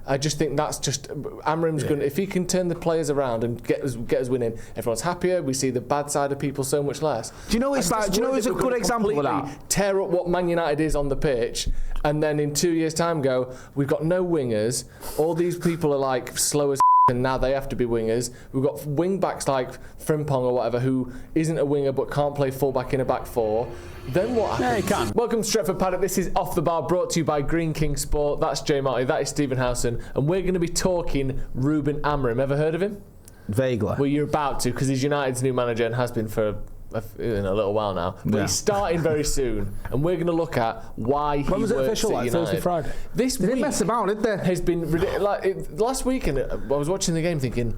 I just think that's just Amorim's going. If he can turn the players around and get us winning, everyone's happier. We see the bad side of people so much less. Do you know it's like? Do you know it's a good example of that? Tear up what Man United is on the pitch, and then in 2 years' time go, we've got no wingers. All these people are like slow as and now they have to be wingers. We've got wing backs like Frimpong or whatever who isn't a winger but can't play full-back in a back four. Then what happens? Yeah, he can. Welcome to Stretford Paddock. This is Off the Bar, brought to you by Green King Sport. That's Jay Marty, that is Ste Howson, and we're going to be talking Ruben Amorim. Ever heard of him? Vaguely. Well, you're about to, because he's United's new manager and has been for in a little while now, but he's starting very soon, and we're going to look at why he was it works official, at like United. Thursday, Friday? This They week didn't mess about, did they? has been ridiculous. Last weekend, I was watching the game thinking,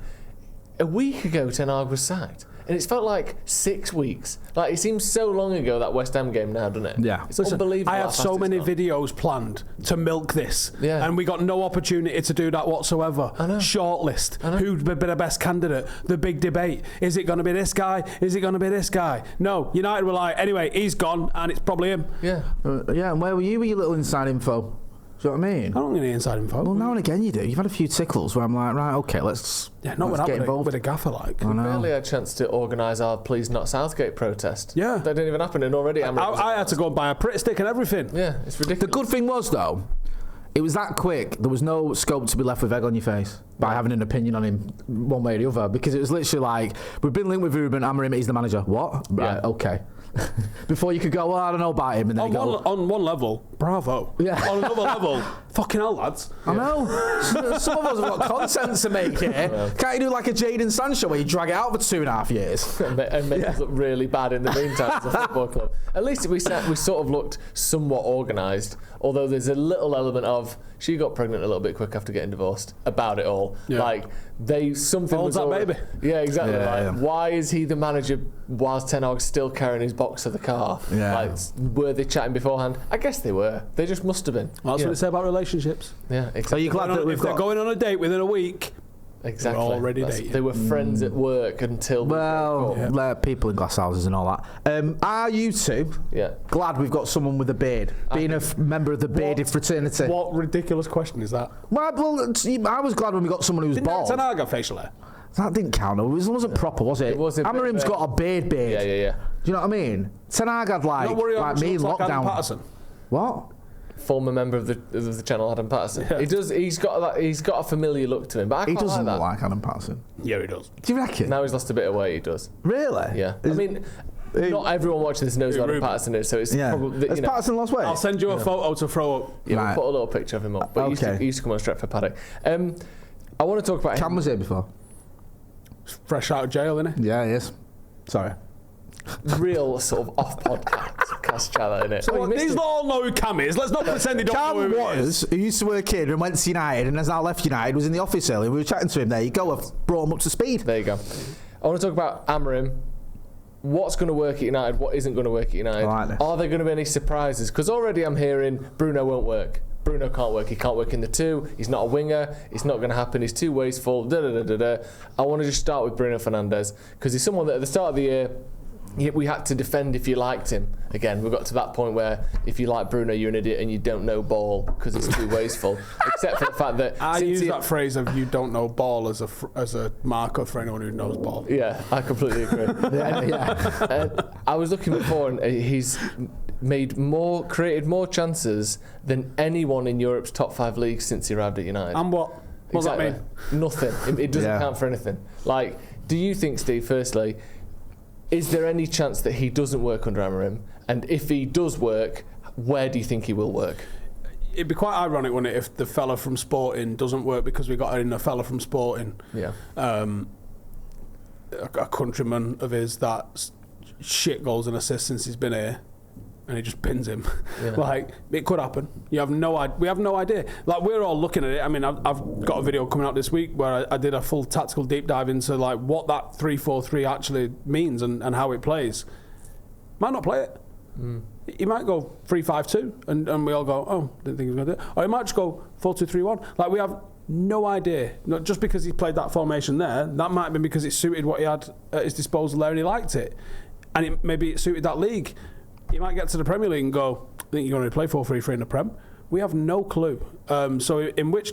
a week ago Ten Hag was sacked, and it's felt like 6 weeks. Like, it seems so long ago, that West Ham game now, doesn't it? Yeah. It's unbelievable. I how have fast so it's many gone. videos planned to milk this, and we got no opportunity to do that whatsoever. I know. Shortlist. Who'd be the best candidate? The big debate. Is it going to be this guy? Is it going to be this guy? No. United were like, anyway, he's gone, and it's probably him. Yeah. Yeah, and where were you with your little inside info? Do you know what I mean? I don't get any inside info. Well, now and again you do. You've had a few tickles where I'm like, right, okay, let's not get involved. with a gaffer like. I know. Barely had a chance to organise our Please Not Southgate protest. Yeah. That didn't even happen, and already I had to go and buy a Pritt stick and everything. Yeah, it's ridiculous. The good thing was, though, it was that quick. There was no scope to be left with egg on your face by having an opinion on him one way or the other, because it was literally like, we've been linked with Ruben Amorim, he's the manager. What? Right, okay. Before you could go, well, I don't know about him. And then On one level, bravo. Yeah. On another level, fucking hell, lads. I know. Some of us have got content to make here. Yeah. Can't you do like a Jadon Sancho where you drag it out for 2.5 years? and make us look really bad in the meantime as a football club. At least we sort of looked somewhat organised, although there's a little element of, she got pregnant a little bit quick after getting divorced, about it all. Yeah. Like, something Holds was that already, baby. Yeah, exactly. Yeah, like, why is he the manager whilst Ten Hag's still carrying his box to the car? Yeah. Like, were they chatting beforehand? I guess they were. They just must have been. Well, that's what they say about relationships. Yeah, exactly. Are you glad that if they're going on a date within a week, Exactly. we're already dating. They were friends at work until... Well, people in glass houses and all that. Are you two glad we've got someone with a beard? Being a member of the bearded fraternity. What ridiculous question is that? Well, I was glad when we got someone who was bald. Ten Hag got facial hair? That didn't count. It wasn't proper, was it? It was a bit Amarim's got a beard. Yeah. Do you know what I mean? Ten Hag had like me in lockdown. Like Patterson. What? Former member of the channel, Adam Patterson. Yeah. He does. He's got a familiar look to him, but I He quite doesn't like look that. like Adam Patterson. Yeah, he does. Do you reckon? Now he's lost a bit of weight. He does. Really? Yeah. I mean, not everyone watching this knows who Adam Patterson is, so it's probably. Has Patterson lost weight? I'll send you a photo to throw up. Yeah, Right. we'll put a little picture of him up. But he used to come on Stretford Paddock. I want to talk about Cam him. was here before. Fresh out of jail, isn't he? Yeah, he is. Sorry. Real sort of off podcast chat, innit? So these all know who Cam is. Let's not pretend they don't know who Cam he is. who used to work here and went to United and has now left United, was in the office earlier. We were chatting to him. There you go. I've brought him up to speed. There you go. I want to talk about Amorim. What's going to work at United? What isn't going to work at United? I like this. Are there going to be any surprises? Because already I'm hearing Bruno won't work. Bruno can't work. He can't work in the two. He's not a winger. It's not going to happen. He's too wasteful. I want to just start with Bruno Fernandes because he's someone that at the start of the year we had to defend if you liked him. Again, we got to that point where if you like Bruno, you're an idiot and you don't know ball because he's too wasteful. Except for the fact that I use that phrase of "you don't know ball" as a marker for anyone who knows ball. Yeah, I completely agree. I was looking before, and he's created more chances than anyone in Europe's top 5 leagues since he arrived at United. And what does that mean? Nothing. It doesn't count for anything. Like, do you think, Steve, firstly, is there any chance that he doesn't work under Amorim? And if he does work, where do you think he will work? It'd be quite ironic, wouldn't it, if the fella from Sporting doesn't work because we got in a fella from Sporting. Yeah. A countryman of his that shit goals and assists since he's been here, and he just pins him. Yeah. Like, it could happen. We have no idea. Like, we're all looking at it. I mean, I've got a video coming out this week where I did a full tactical deep dive into like what that 3-4-3 actually means and how it plays. Might not play it. He might go 3-5-2 and we all go, oh, didn't think he was going to do it. Or he might just go 4-2-3-1. Like, we have no idea. Not just because he played that formation there, that might have been because it suited what he had at his disposal there and he liked it. And maybe it suited that league. You might get to the Premier League and go, I think you're going to play 4-3-3 in the Prem. We have no clue. So in which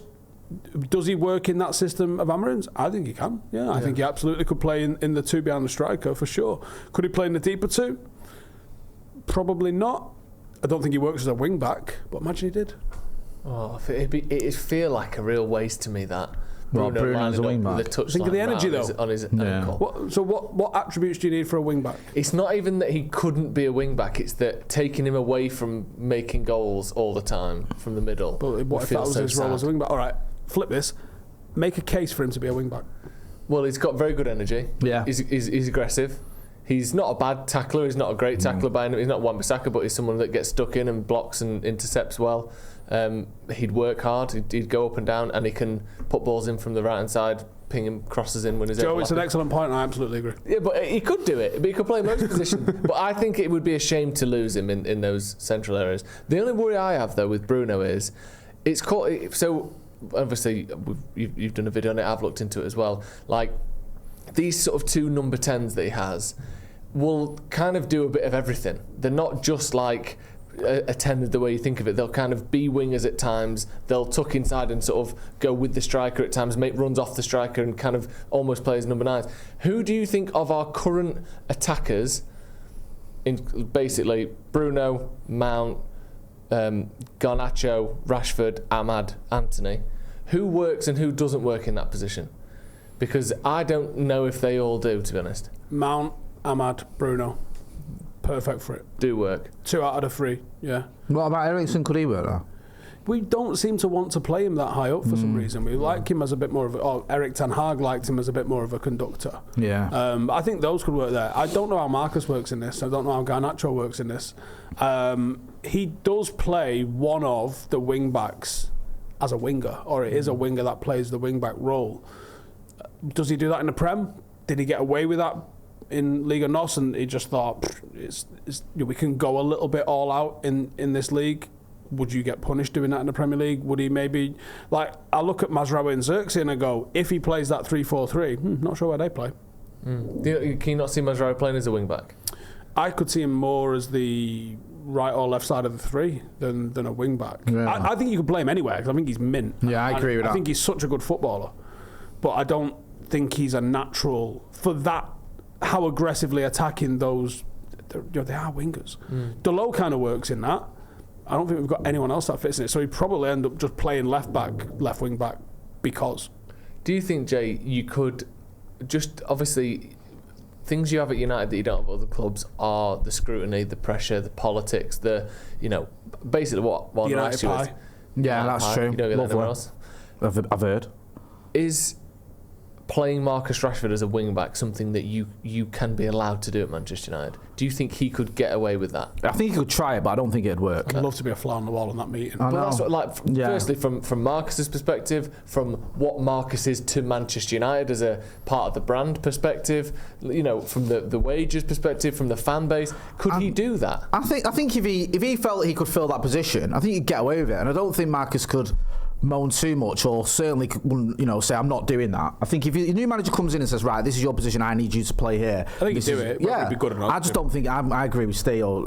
Does he work in that system of Amorim's? I think he can. Yeah, I think he absolutely could play in the two behind the striker for sure. Could he play in the deeper two? Probably not. I don't think he works as a wing back, but imagine he did. Oh, it'd feel like a real waste to me that. Bruno as a wing back. Think of the energy though. On his ankle. What attributes do you need for a wing back? It's not even that he couldn't be a wing back. It's that taking him away from making goals all the time from the middle. But what if that was his role as a wing back? All right, flip this. Make a case for him to be a wing back. Well, he's got very good energy. Yeah. He's aggressive. He's not a bad tackler. He's not a great tackler by any. He's not Wan-Bissaka, but he's someone that gets stuck in and blocks and intercepts well. He'd work hard. He'd go up and down, and he can put balls in from the right hand side, ping him crosses in when he's. Joe, it's an excellent point. I absolutely agree. Yeah, but he could do it. But he could play most positions. But I think it would be a shame to lose him in those central areas. The only worry I have though with Bruno is it's caught. So obviously you've done a video on it. I've looked into it as well. Like these sort of two number 10s that he has will kind of do a bit of everything. They're not just like a 10 the way you think of it. They'll kind of be wingers at times. They'll tuck inside and sort of go with the striker at times, make runs off the striker and kind of almost play as number 9s. Who do you think of our current attackers, in basically Bruno, Mount, Garnacho, Rashford, Ahmad, Antony, who works and who doesn't work in that position? Because I don't know if they all do, to be honest. Mount, Ahmad, Bruno. Perfect for it. Do work. 2 out of the 3, yeah. What about Eriksen? Could he work that? We don't seem to want to play him that high up for some reason. We like him as a bit more of Eric Ten Hag liked him as a bit more of a conductor. Yeah. I think those could work there. I don't know how Marcus works in this. I don't know how Garnacho works in this. He does play one of the wing backs as a winger, or it is a winger that plays the wing back role. Does he do that in the Prem? Did he get away with that in Liga NOS, and he just thought we can go a little bit all out in this league? Would you get punished doing that in the Premier League? Would he maybe, like, I look at Mazraoui and Xerxes and I go, if he plays that 3-4-3, not sure where they play. Can you not see Mazraoui playing as a wing back? I could see him more as the right or left side of the 3 than a wing back. Yeah. I think you could play him anywhere because I think he's mint. Yeah, I agree with that. I think he's such a good footballer, but I don't think he's a natural for that. How aggressively attacking those, they are wingers. Delo kind of works in that. I don't think we've got anyone else that fits in it, so he'd probably end up just playing left wing back because. Do you think, Jay, you could just, obviously, things you have at United that you don't have at other clubs are the scrutiny, the pressure, the politics, basically what United pie. Yeah, that's true. You don't get that anywhere else. I've heard. Is playing Marcus Rashford as a wing back something that you can be allowed to do at Manchester United? Do you think he could get away with that? I think he could try it, but I don't think it'd work. I'd love to be a fly on the wall in that meeting. I know. But that's what, firstly, from Marcus's perspective, from what Marcus is to Manchester United as a part of the brand perspective, from the wages perspective, from the fan base, could he do that? I think if he felt he could fill that position, I think he'd get away with it, and I don't think Marcus could moan too much, or certainly say I'm not doing that. I think if a new manager comes in and says, right, this is your position, I need you to play here, I think he'd do it. Yeah, it'd be good enough. I just don't think. I agree with Steve. Or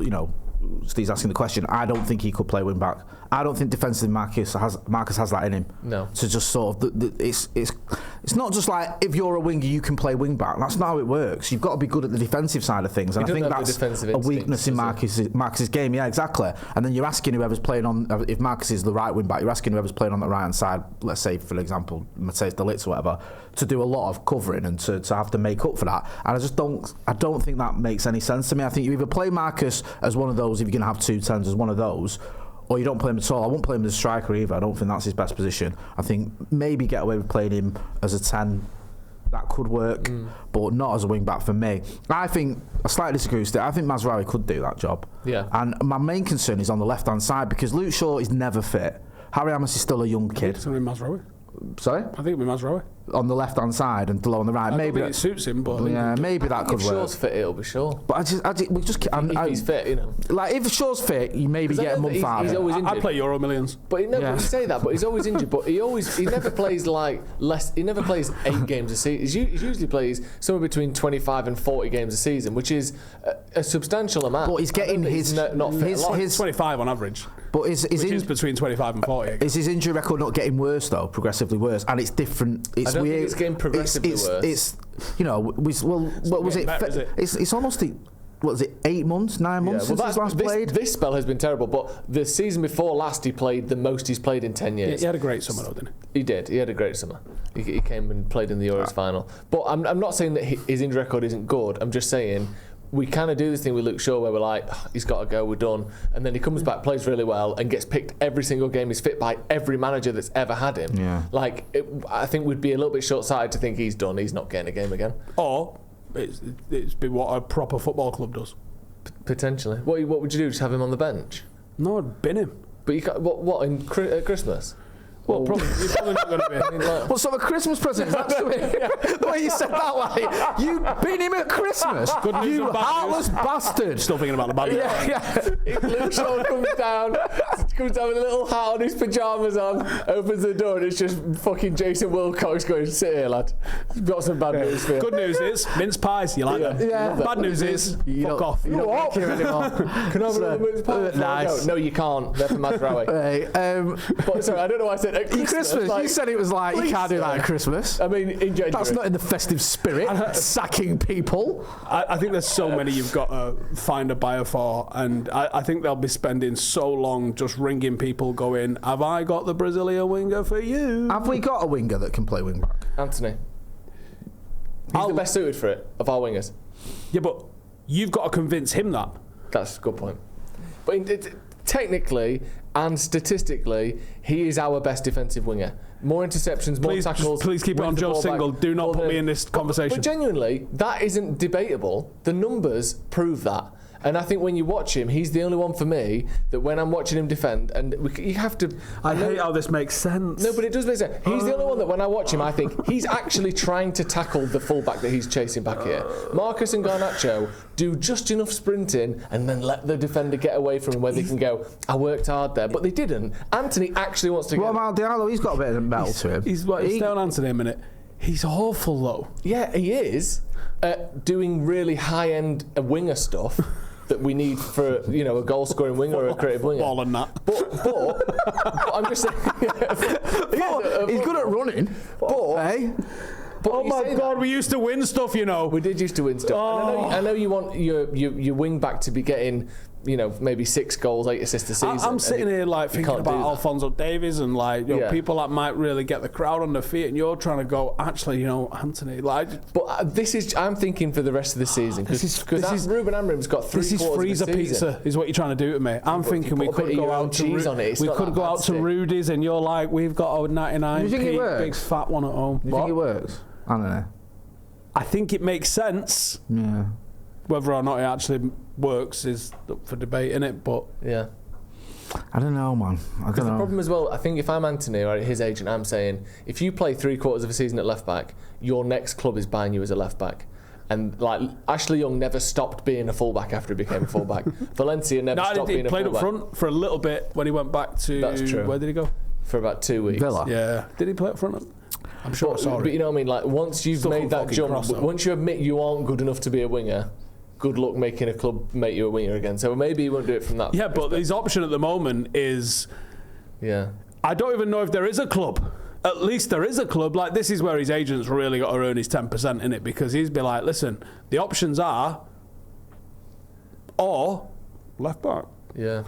Steve's asking the question. I don't think he could play wing back. I don't think defensively Marcus has that in him. No. To just sort of it's not just like if you're a winger you can play wing back. That's not how it works. You've got to be good at the defensive side of things, and I think that's a weakness in Marcus's game. Yeah, exactly. And then you're asking whoever's playing on, if Marcus is the right wing back, you're asking whoever's playing on the right hand side, let's say for example Matthijs de Ligt or whatever, to do a lot of covering and to have to make up for that. And I don't think that makes any sense to me. I think you either play Marcus as one of those, if you're going to have 2 10s, as one of those, or you don't play him at all. I won't play him as a striker either. I don't think that's his best position. I think maybe get away with playing him as a 10. That could work, but not as a wing back for me. I slightly disagree with it. I think Mazraoui could do that job. Yeah. And my main concern is on the left hand side, because Luke Shaw is never fit. Harry Amos is still a young kid. It's going to be Mazraoui. Sorry? I think it'll be Mazraoui. on the left-hand side and Delort on the right. Maybe it suits him, but maybe that could if work. Shaw's fit, it'll be Shaw. But we just If he's fit, you know. like if Shaw's fit, you maybe get a month out of He's it. always injured. I'd play Euro Millions. But you say that, but he's always injured. But he never plays like less. He never plays 8 games a season. He usually plays somewhere between 25 and 40 games a season, which is a substantial amount. But he's getting his 25 on average. But is between 25 and 40. Is his injury record not getting worse though? Progressively worse, and it's different. It's I don't weird. think it's getting progressively worse. It's what was it? Better, It's almost 8 months, 9 months since he's last played. This spell has been terrible, but the season before last he played the most he's played in 10 years. He had a great summer though, didn't he? He did. He had a great summer. He came and played in the Euros final. But I'm not saying that his injury record isn't good. I'm just saying we kind of do this thing with Luke Shaw where we're like, he's got to go, we're done. And then he comes back, plays really well, and gets picked every single game. He's fit by every manager that's ever had him. Yeah. I think we'd be a little bit short-sighted to think he's done. He's not getting a game again. Or it's been what a proper football club does. Potentially. What would you do? Just have him on the bench? No, I'd bin him. But you can't, at Christmas? Well, you're probably not going to be. I mean, like, What sort of Christmas present? That's the way you said that. Like you bin him at Christmas. Good news You and bad heartless news. bastard. Still thinking about the bad news. Luke Shaw comes down with a little hat on, his pyjamas on, opens the door, and it's just fucking Jason Wilcox going, "Sit here, lad. Got some bad news for you." Good news is mince pies. You like them? Yeah. Bad news is fuck off. You don't work here anymore. Can I have another mince pie? Nice. No, you can't. They're from Mazraoui. Hey, But sorry, I don't know why I said at Christmas. like, you said it was like you can't do that at Christmas. I mean, in January. That's not in the festive spirit. Sacking people. I think there's so many you've got to find a buyer for, and I think they'll be spending so long just ringing people going, have I got the Brazilian winger for you? Have we got a winger that can play wing back? Anthony. He's the best suited for it of our wingers. Yeah, but you've got to convince him that. That's a good point. But technically and statistically, he is our best defensive winger. More interceptions, more tackles. Please keep it on Joe Single. Do not put me in this conversation. But genuinely, that isn't debatable. The numbers prove that. And I think when you watch him, he's the only one for me that when I'm watching him defend, and you have to. I hate how this makes sense. No, but it does make sense. He's the only one that when I watch him, I think he's actually trying to tackle the fullback that he's chasing back here. Marcus and Garnacho do just enough sprinting and then let the defender get away from him where they can go, I worked hard there. But they didn't. Anthony actually wants to What go. about Diallo? He's got a bit of metal to him. Stay on Antony a minute. He's awful though. Yeah, he is doing really high-end winger stuff that we need for a goal-scoring winger or a creative winger. Ball and that. But I'm just saying. He's good at running. But Oh my God, we used to win stuff, you know. We did used to win stuff. Oh. And I know you want your wing back to be getting, maybe 6 goals, 8 assists a season. I'm sitting here like thinking about Alphonso Davies and people that might really get the crowd on their feet, and you're trying to go, actually, Antony. But I'm thinking for the rest of the season because Ruben Amorim's got 3 This is freezer pizza, is what you're trying to do to me. I'm thinking we could go out to Rudy's, and you're like, we've got a 99p big fat one at home. Do you think it works? I don't know. I think it makes sense. Yeah. Whether or not it actually works is up for debate, innit? But yeah. I don't know, man. I don't know. The problem as well, I think if I'm Antony or his agent, I'm saying if you play 3/4 of a season at left back, your next club is buying you as a left back. And Ashley Young never stopped being a fullback after he became a fullback. Valencia never stopped being a fullback. He played up front for a little bit when he went back to. That's true. Where did he go? For about 2 weeks. Villa. Yeah. Did he play up front? I'm sure. But you know what I mean? Like once you've made that jump, once you admit you aren't good enough to be a winger, good luck making a club make you a winger again. So maybe he won't do it from that. Yeah, but his option at the moment is. Yeah. I don't even know if there is a club. At least there is a club. Like this is where his agent's really got to earn his 10% in it, because he's be like, listen, the options are, or left back. Yeah.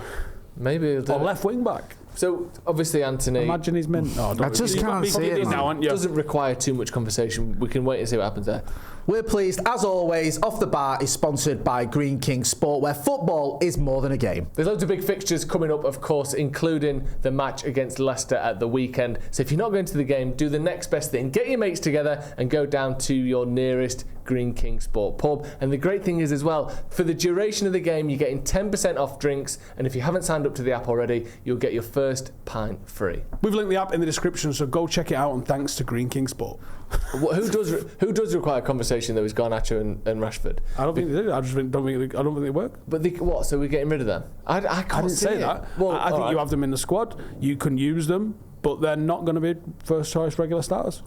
Maybe he'll do or it. left wing back. So obviously Antony. Imagine he's mint. No, I just can't see it. Doesn't require too much conversation. We can wait and see what happens there. We're pleased, as always. Off the Bar is sponsored by Green King Sport, where football is more than a game. There's loads of big fixtures coming up, of course, including the match against Leicester at the weekend. So if you're not going to the game, do the next best thing. Get your mates together and go down to your nearest Green King Sport pub. And the great thing is as well, for the duration of the game, you're getting 10% off drinks. And if you haven't signed up to the app already, you'll get your first pint free. We've linked the app in the description, so go check it out. And thanks to Green King Sport. Who does require conversation though? Is Garnacho and Rashford? I don't think they do. I don't think they work. But what? So we're getting rid of them? I can't I didn't see say it. that. Well, I think you have them in the squad. You can use them, but they're not going to be first choice regular starters.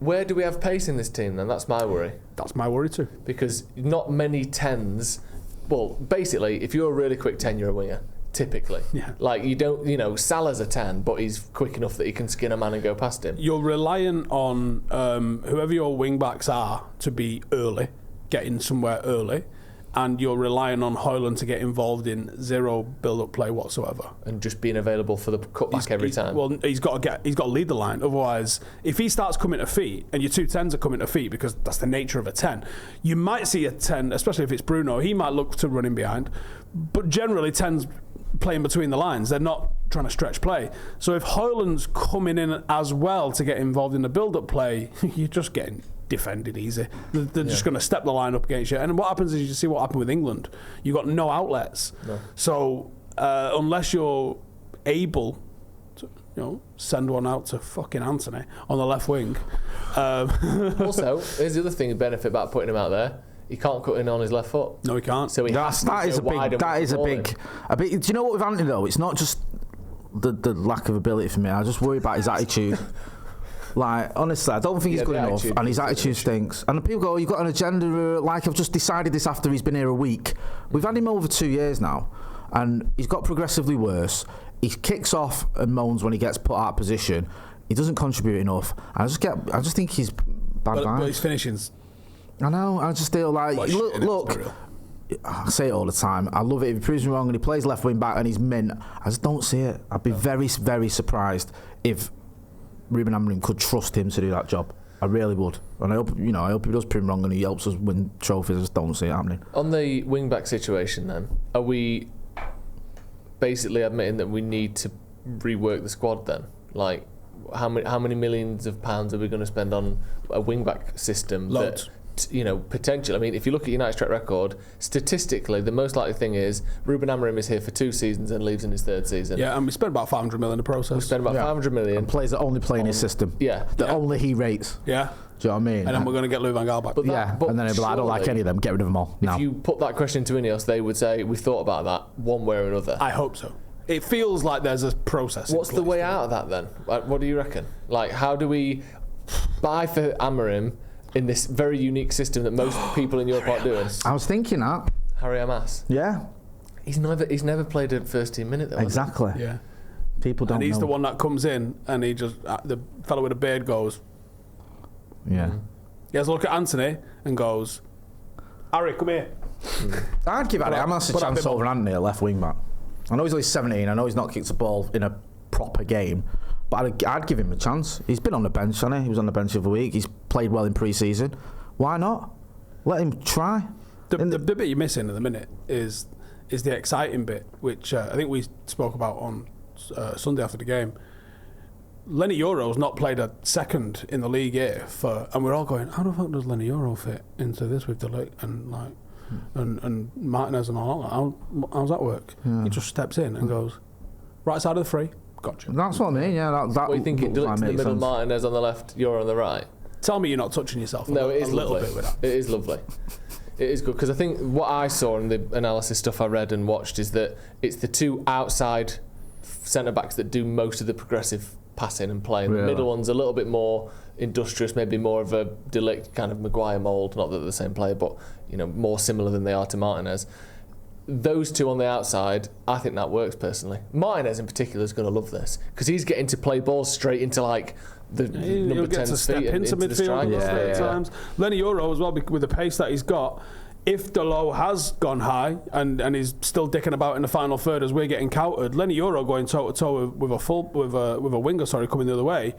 Where do we have pace in this team then? That's my worry. That's my worry too. Because not many 10s. Well, basically, if you're a really quick 10, you're a winger. Typically. Yeah. Like, you don't, Salah's a 10, but he's quick enough that he can skin a man and go past him. You're reliant on whoever your wing backs are to be early, getting somewhere early, and you're relying on Højlund to get involved in zero build-up play whatsoever, and just being available for the cutback every time. Well, he's got to lead the line. Otherwise, if he starts coming to feet, and your two 10s are coming to feet, because that's the nature of a 10, you might see a 10, especially if it's Bruno. He might look to run in behind, but generally 10s playing between the lines. They're not trying to stretch play. So if Højlund's coming in as well to get involved in the build-up play, you're just getting defended easy. They're just going to step the line up against you. And what happens is, you see what happened with England. You've got no outlets. No. So unless you're able to, send one out to fucking Antony on the left wing. Also, here's the other thing, benefit about putting him out there. He can't cut in on his left foot. No, he can't. So that is a big. Do you know what with Antony though? It's not just the lack of ability for me. I just worry about his attitude. Like, honestly, I don't think he's good enough, and his attitude stinks. And people go, "You've got an agenda." Like, I've just decided this after he's been here a week. We've had him over 2 years now, and he's got progressively worse. He kicks off and moans when he gets put out of position. He doesn't contribute enough. I just think he's bad. But his finishing's. I know. I just feel like look. I say it all the time. I love it if he proves me wrong and he plays left wing back and he's mint. I just don't see it. I'd be very, very surprised if Ruben Amorim could trust him to do that job. I really would. And I hope he does prove me wrong and he helps us win trophies. I just don't see it happening. On the wing back situation, then, are we basically admitting that we need to rework the squad? Then, like, how many millions of pounds are we going to spend on a wing back system? Loads. Potential. I mean, if you look at United's track record, statistically, the most likely thing is Ruben Amorim is here for 2 seasons and leaves in his 3rd season. Yeah, and we spent about 500 million in the process. We spent about 500 million. And players that only play in his system. Yeah. That only he rates. Yeah. Do you know what I mean? And then we're going to get Louis van Gaal back. But and then he'll be like, I don't like any of them, get rid of them all. If you put that question to Ineos, they would say, we've thought about that one way or another. I hope so. It feels like there's a process. What's the way out of that then? Like, what do you reckon? Like, how do we buy for Amorim in this very unique system that most people in Europe aren't doing? I was thinking that. Harry Hamas. Yeah. He's never played a first team minute though. Exactly. Yeah. People don't know. And he's the one that comes in and he just, the fellow with the beard goes. Yeah. He has a look at Antony and goes, Harry, come here. I'd give Harry Hamas a chance over Antony at left wing back. I know he's only 17. I know he's not kicked a ball in a proper game. But I'd give him a chance. He's been on the bench, hasn't he? He was on the bench the other week. He's played well in pre-season. Why not? Let him try. The bit you're missing at the minute is the exciting bit, which I think we spoke about on Sunday after the game. Lenny Yoro's not played a second in the league here and we're all going, how the fuck does Lenny Yoro fit into this with Delict and Martinez and all that? How's that work? Yeah. He just steps in and goes, right side of the free. Gotcha. That's what I mean, yeah. That what you think it Delict in the middle, sense. Martinez on the left, Yoro on the right? Tell me you're not touching yourself. No, it is a little lovely. bit with that. It is lovely. It is good because I think what I saw in the analysis stuff I read and watched is that it's the 2 outside centre backs that do most of the progressive passing and play. And the middle one's a little bit more industrious, maybe more of a Delict kind of Maguire mould. Not that they're the same player, but more similar than they are to Martinez. Those 2 on the outside, I think that works personally. Martinez in particular is going to love this because he's getting to play balls straight into like the number 10's feet into midfield times. Lenny Yoro as well, with the pace that he's got. If Delo has gone high and he's still dicking about in the final third as we're getting countered, Lenny Yoro going toe to toe with a winger, coming the other way.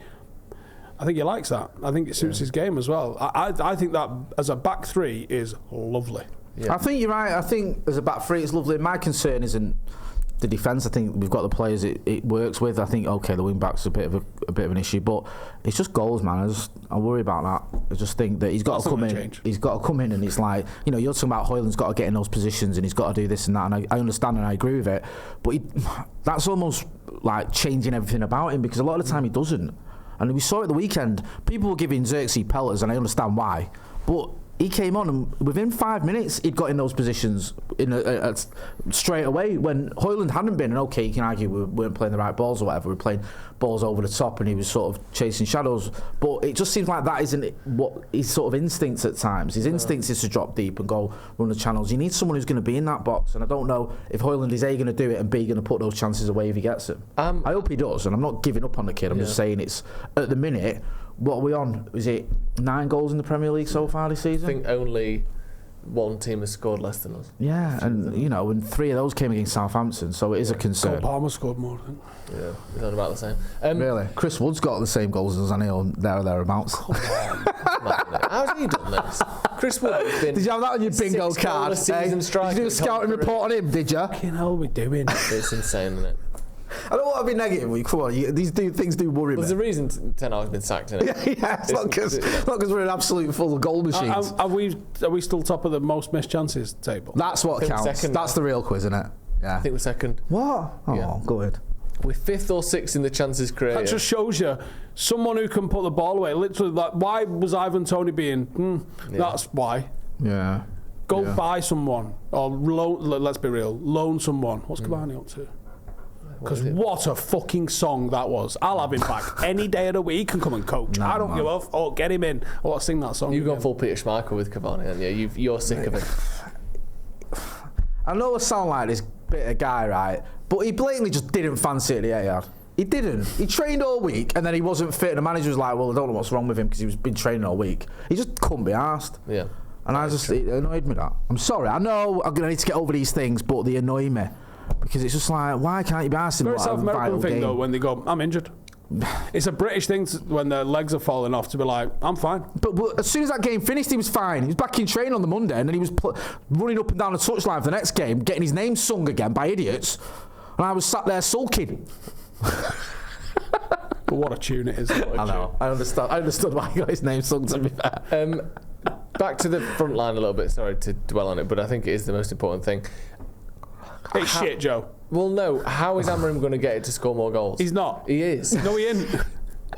I think he likes that. I think it suits his game as well. I think that as a back three is lovely. Yeah. I think you're right. I think as a back three, it's lovely. My concern isn't the defence. I think we've got the players it works with. I think the wing backs a bit of an issue, but it's just goals, man. I worry about that. I just think that he's got to come in. Change. He's got to come in, and it's like, you're talking about Højlund's got to get in those positions, and he's got to do this and that. And I understand and I agree with it, but that's almost like changing everything about him, because a lot of the time he doesn't. And we saw it the weekend. People were giving Xerxes pelters, and I understand why, but he came on, and within 5 minutes, he'd got in those positions straight away. When Højlund hadn't been, and okay, you can argue we weren't playing the right balls or whatever, we were playing balls over the top, and he was sort of chasing shadows. But it just seems like that isn't what his sort of instincts at times. His instincts is to drop deep and go run the channels. You need someone who's going to be in that box, and I don't know if Højlund is A, going to do it, and B, going to put those chances away if he gets them. I hope he does, and I'm not giving up on the kid. I'm just saying it's, at the minute, what are we on? Is it 9 goals in the Premier League so far this season? I think only one team has scored less than us. Yeah, and and 3 of those came against Southampton, so it is a concern. Cole Palmer scored more, I think. Yeah, he's on about the same. Really? Chris Wood's got the same goals as Antony, thereabouts. How's he done this? Chris Wood has been. Did you have that on your bingo card? Did you do a scouting report on him, did you? Fucking hell, we doing? It's insane, isn't it? I don't want to be negative. Come on, these things do worry me. There's a reason Ten Hag's been sacked, isn't it? Yeah, it's not because we're an absolute full of goal machines. Are we still top of the most missed chances table? That's what counts. Second, that's the real quiz, isn't it? Yeah. I think we're second. What? Oh, yeah. Go ahead. We're 5th or 6th in the chances created. That just shows you someone who can put the ball away. Literally, like, why was Ivan Toney being? That's why. Yeah. Go buy someone, or let's be real, loan someone. What's Cavani up to? Because what a fucking song that was. I'll have him back any day of the week and come and coach. I don't give a fuck. Get him in. Oh, let's sing that song. You've gone full Peter Schmeichel with Cavani, haven't you? You're sick of it. I know I sound like this bit of guy, right? But he blatantly just didn't fancy it at the Etihad. He didn't. He trained all week, and then he wasn't fit. And the manager was like, well, I don't know what's wrong with him, because he's been training all week. He just couldn't be arsed. Yeah. And it annoyed me, that. I'm sorry. I know I'm going to need to get over these things, but they annoy me. Because it's just like, why can't you be asked in a South American thing, game? though, when they go, I'm injured. It's a British thing when their legs are falling off to be like, I'm fine. But as soon as that game finished, he was fine. He was back in training on the Monday, and then he was running up and down the touchline for the next game, getting his name sung again by idiots. And I was sat there sulking. But what a tune it is. I know. I understood why he got his name sung, to be fair. Back to the front line a little bit. Sorry to dwell on it, but I think it is the most important thing. It's shit, Joe. Well, no. How is Amorim going to get it to score more goals? He's not. He is. No, he ain't.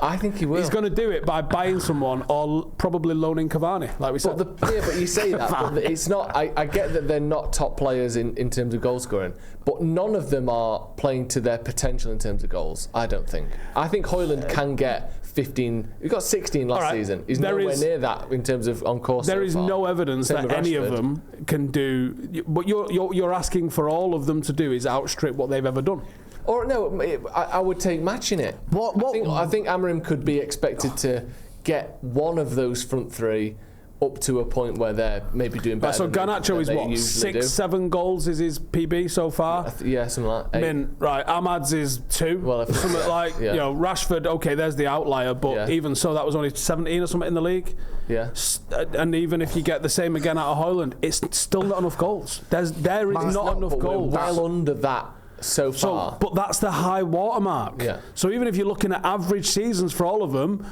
I think he will. He's going to do it by buying someone or probably loaning Cavani, like we said. But you say that. But it's not. I get that they're not top players in terms of goal scoring, but none of them are playing to their potential in terms of goals. I don't think. I think Højlund can get 15. He got 16 last season. He's nowhere near that in terms of on course. There is no evidence that any of them can do. What you're asking for all of them to do is outstrip what they've ever done. Or no, I would take matching it. I think Amorim could be expected to get one of those front three up to a point where they're maybe doing better. So Garnacho is what, 6-7 goals is his PB so far? Yeah, something like that. I mean, right, Ahmad's is 2. Well, something like, Rashford, okay, there's the outlier, but even so, that was only 17 or something in the league. Yeah. And even if you get the same again out of Højlund, it's still not enough goals. There is not enough goals. We're well under that. So far. But that's the high watermark. Yeah. So even if you're looking at average seasons for all of them,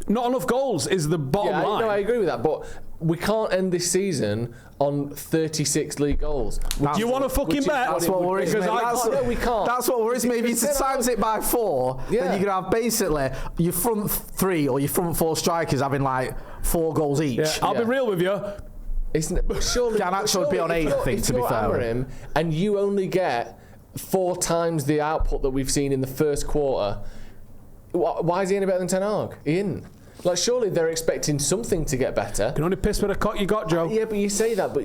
not enough goals is the bottom line. No, I agree with that, but we can't end this season on 36 league goals. Do you want to fucking bet? That's what worries me. We can't. That's what worries me. If you times it by 4, then you can have basically your front 3 or your front 4 strikers having like 4 goals each. Yeah. I'll be real with you. Surely Garnacho would be on 8, I think, to be fair. Amorim, and you only get 4 times the output that we've seen in the first quarter. Why is he any better than Ten Hag? He isn't. Like, surely they're expecting something to get better. You can only piss with a cock you got, Joe. Yeah, but you say that, but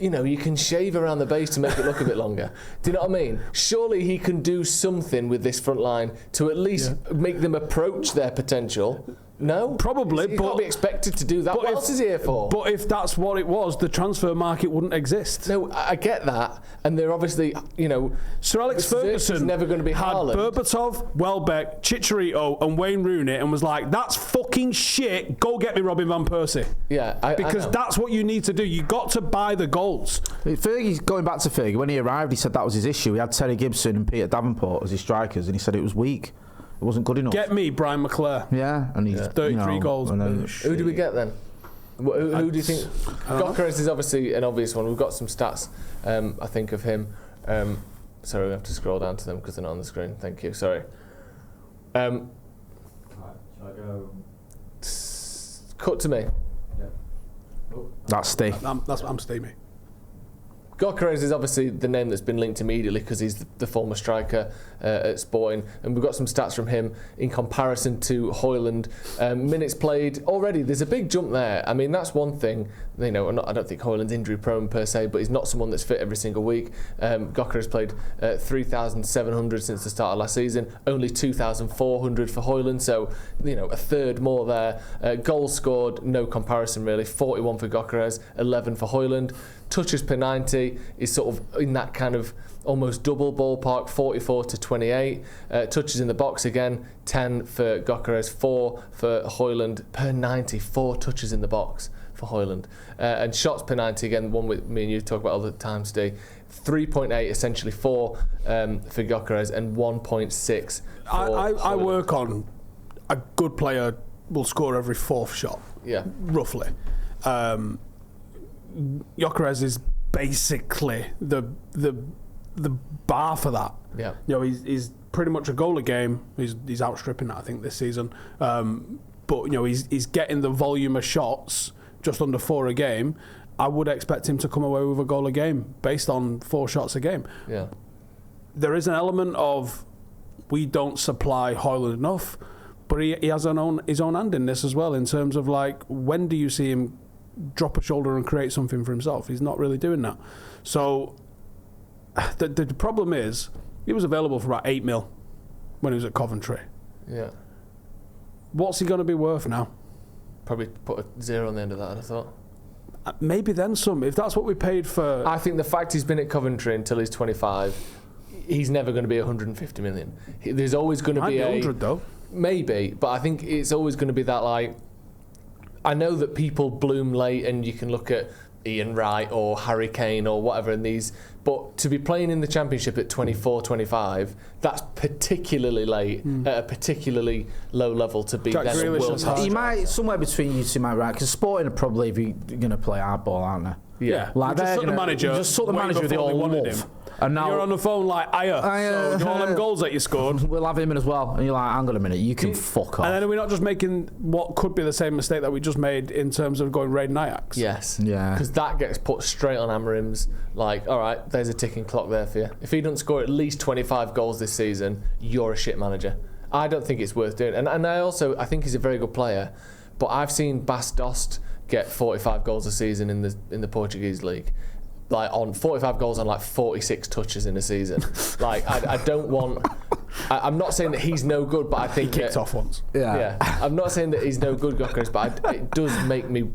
you can shave around the base to make it look a bit longer. Do you know what I mean? Surely he can do something with this front line to at least make them approach their potential. No, Probably, he but can't be expected to do that. What else is he here for? But if that's what it was, the transfer market wouldn't exist. No, I get that, and they're obviously, Sir Alex Ferguson never going to be had Haaland. Berbatov, Welbeck, Chicharito, and Wayne Rooney, and was like, "That's fucking shit. Go get me Robin van Persie." Yeah, because that's what you need to do. You got to buy the goals. Fergie, going back to Fergie, when he arrived, he said that was his issue. He had Terry Gibson and Peter Davenport as his strikers, and he said it was weak. It wasn't good enough. Get me Brian McClare. Yeah, and he's 33 goals. Who do we get then? Who do you think? Gyokeres is obviously an obvious one. We've got some stats, I think, of him. Sorry, we have to scroll down to them because they're not on the screen. Thank you. Sorry. Shall I go? Cut to me. Yeah. Oh. That's Steve. I'm Stevie. Gyokeres is obviously the name that's been linked immediately because he's the former striker at Sporting, and we've got some stats from him in comparison to Højlund. Minutes played already. There's a big jump there. I mean, that's one thing. I don't think Højlund's injury prone per se, but he's not someone that's fit every single week. Gyokeres played 3,700 since the start of last season, only 2,400 for Højlund, so a third more there. Goals scored, no comparison really. 41 for Gyokeres, 11 for Højlund. Touches per 90 is sort of in that kind of almost double ballpark, 44 to 28. Touches in the box again, 10 for Gyokeres, 4 for Højlund per 90. 4 touches in the box for Højlund. And shots per 90 again, one with me and you talk about all the time today. 3.8 essentially 4 for Gyokeres and 1.6 for I Højlund. work on a good player will score every fourth shot. Yeah, roughly. Gyokeres is basically the bar for that. yeah. He's pretty much a goal a game. He's outstripping that, I think, this season. But he's getting the volume of shots, just under 4 a game. I would expect him to come away with a goal a game based on 4 shots a game. Yeah. There is an element of we don't supply Højlund enough, but he has his own hand in this as well, in terms of like, when do you see him drop a shoulder and create something for himself? He's not really doing that. So the problem is he was available for about 8 mil when he was at Coventry. Yeah. What's he going to be worth now? Probably put a 0 on the end of that, I'd have thought. Maybe then some, if that's what we paid for. I think the fact he's been at Coventry until he's 25, he's never going to be 150 million. There's always going to be 100 though. Maybe, but I think it's always going to be that, like, I know that people bloom late and you can look at Ian Wright or Harry Kane or whatever in these, but to be playing in the Championship at 24, 25, that's particularly late at a particularly low level to be Jack then Grealish world is class. He might, somewhere between you two might right, because Sporting are probably going to play hardball, aren't they? Yeah. Like You just took the manager. You just took the way manager with the before old they wanted love. him. And now You're on the phone like, so do all them goals that you scored. we'll have him in as well. And you're like, hang on a minute, you can fuck off. And then are we not just making what could be the same mistake that we just made in terms of going raiding Ajax? Yes. Yeah. Because that gets put straight on Amorim's, like, all right, there's a ticking clock there for you. If he doesn't score at least 25 goals this season, you're a shit manager. I don't think it's worth doing. And I think he's a very good player, but I've seen Bas Dost get 45 goals a season in the Portuguese league. Like, on 45 goals on like 46 touches in a season. Like, I don't want. I'm not saying that he's no good, but I think He kicked off once. Yeah, I'm not saying that he's no good, Gyokeres, but it does make me.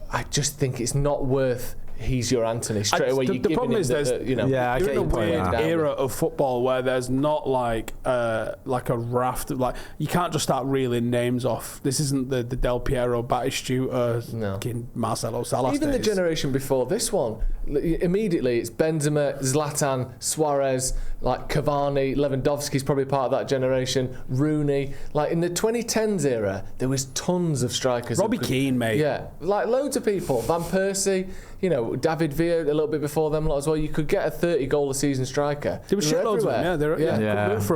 I just think it's not worth. He's your Antony straight away. The problem is there's Yeah, I you're get in a your point weird on that. era of football where there's not like a raft of, like, you can't just start reeling names off. This isn't the Del Piero, Batistuta, Marcelo Salas. Even the days. generation before this one, immediately it's Benzema, Zlatan, Suarez, like Cavani, Lewandowski's probably part of that generation, Rooney. Like, in the 2010s era, there was tons of strikers. Robbie Keane, mate. Yeah, like loads of people. Van Persie, David Villa a little bit before them lot as well. You could get a 30 goal a season striker. There were shitloads of them. Yeah, They're